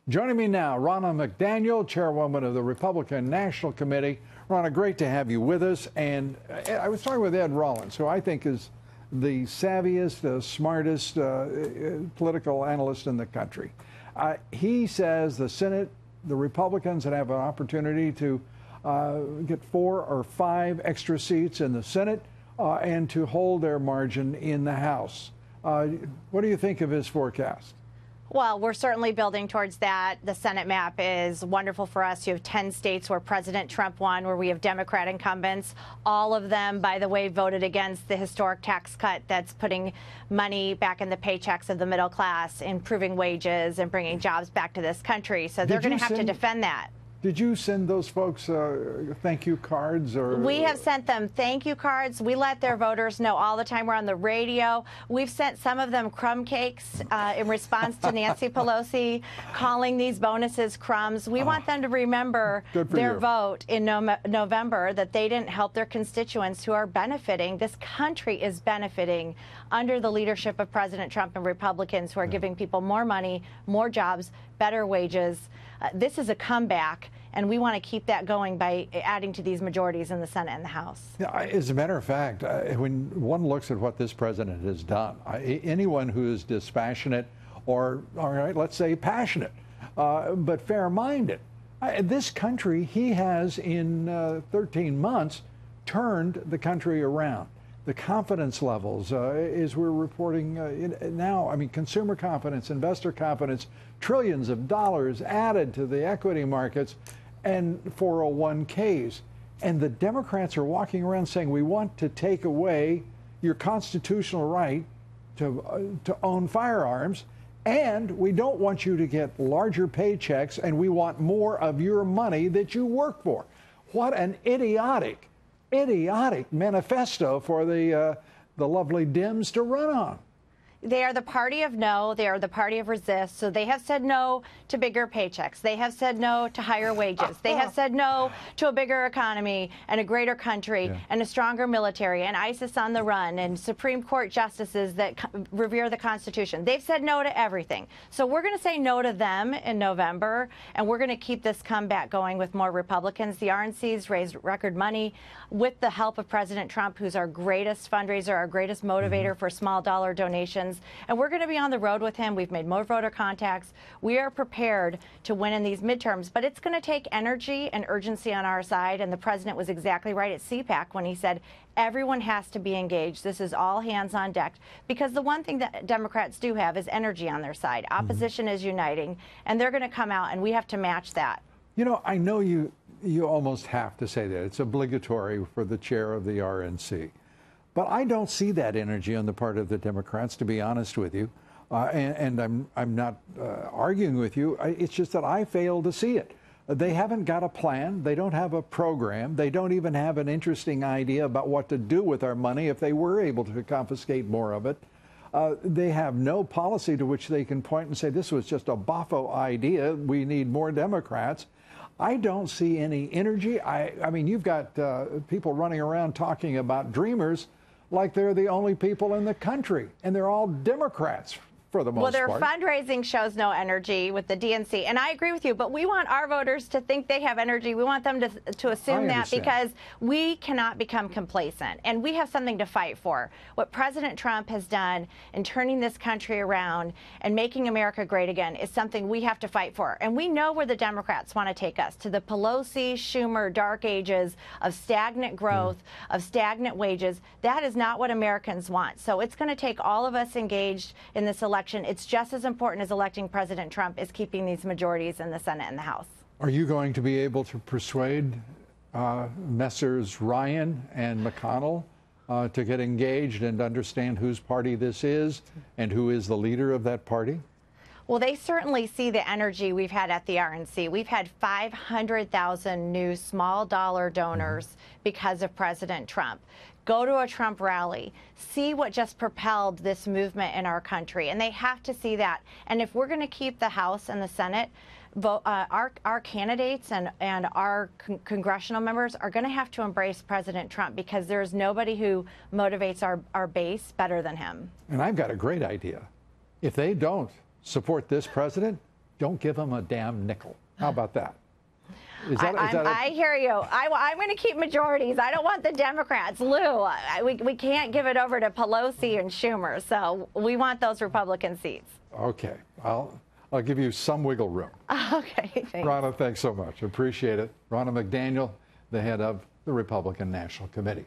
Joining me now, Ronna McDaniel, Chairwoman of the Republican National Committee. Ronna, great to have you with us. And I was talking with Ed Rollins, who I think is the savviest, smartest political analyst in the country. He says the Senate, the Republicans have an opportunity to get 4 or 5 extra seats in the Senate and to hold their margin in the House. What do you think of his forecast? Well, we're certainly building towards that. The Senate map is wonderful for us. You have 10 states where President Trump won, where we have Democrat incumbents. All of them, by the way, voted against the historic tax cut that's putting money back in the paychecks of the middle class, improving wages, and bringing jobs back to this country. So they're going to have to defend that. Did you send those folks thank you cards? Or we have sent them thank you cards. We let their voters know all the time. We're on the radio. We've sent some of them crumb cakes in response to Nancy Pelosi calling these bonuses crumbs. We want them to remember their vote in November, that they didn't help their constituents who are benefiting. This country is benefiting under the leadership of President Trump and Republicans who are giving people more money, more jobs, better wages. This is a comeback, and we want to keep that going by adding to these majorities in the Senate and the House. Yeah, as a matter of fact, when one looks at what this president has done, anyone who is dispassionate or, all right, let's say passionate, but fair-minded, this country, he has in 13 months turned the country around. The confidence levels, as we're reporting now, I mean, consumer confidence, investor confidence, trillions of dollars added to the equity markets and 401ks. And the Democrats are walking around saying, we want to take away your constitutional right to own firearms, and we don't want you to get larger paychecks, and we want more of your money that you work for. What an idiotic manifesto for the lovely Dems to run on. They are the party of no. They are the party of resist. So they have said no to bigger paychecks. They have said no to higher wages. They have said no to a bigger economy and a greater country and a stronger military and ISIS on the run and Supreme Court justices that revere the Constitution. They've said no to everything. So we're going to say no to them in November, and we're going to keep this comeback going with more Republicans. The RNC's raised record money with the help of President Trump, who's our greatest fundraiser, our greatest motivator for small dollar donations. And we're going to be on the road with him. We've made more voter contacts. We are prepared to win in these midterms, but it's going to take energy and urgency on our side. And the president was exactly right at CPAC when he said everyone has to be engaged. This is all hands on deck, because the one thing that Democrats do have is energy on their side. Opposition is uniting, and they're going to come out, and we have to match that. You know, I know you almost have to say that. It's obligatory for the chair of the RNC. But I don't see that energy on the part of the Democrats, to be honest with you. And I'm not arguing with you. It's just that I fail to see it. They haven't got a plan. They don't have a program. They don't even have an interesting idea about what to do with our money if they were able to confiscate more of it. They have no policy to which they can point and say, this was just a boffo idea. We need more Democrats. I don't see any energy. I mean, you've got people running around talking about Dreamers like they're the only people in the country, and they're all Democrats for the most part. Well, their fundraising shows no energy with the DNC, and I agree with you, but we want our voters to think they have energy. We want them to assume that, because we cannot become complacent, and we have something to fight for. What President Trump has done in turning this country around and making America great again is something we have to fight for, and we know where the Democrats want to take us, to the Pelosi, Schumer, dark ages of stagnant growth, of stagnant wages. That is not what Americans want. So it's going to take all of us engaged in this election. It's just as important as electing President Trump as keeping these majorities in the Senate and the House. Are you going to be able to persuade Messrs. Ryan and McConnell to get engaged and understand whose party this is and who is the leader of that party? Well, they certainly see the energy we've had at the RNC. We've had 500,000 new small dollar donors because of President Trump. Go to a Trump rally, see what just propelled this movement in our country, and they have to see that. And if we're going to keep the House and the Senate, our candidates and our congressional members are going to have to embrace President Trump, because there's nobody who motivates our base better than him. And I've got a great idea. If they don't support this president, don't give them a damn nickel. How about that? I hear you. I'm going to keep majorities. I don't want the Democrats. Lou, we can't give it over to Pelosi and Schumer, so we want those Republican seats. Okay. I'll give you some wiggle room. Okay, thanks. Ronna, thanks so much. Appreciate it. Ronna McDaniel, the head of the Republican National Committee.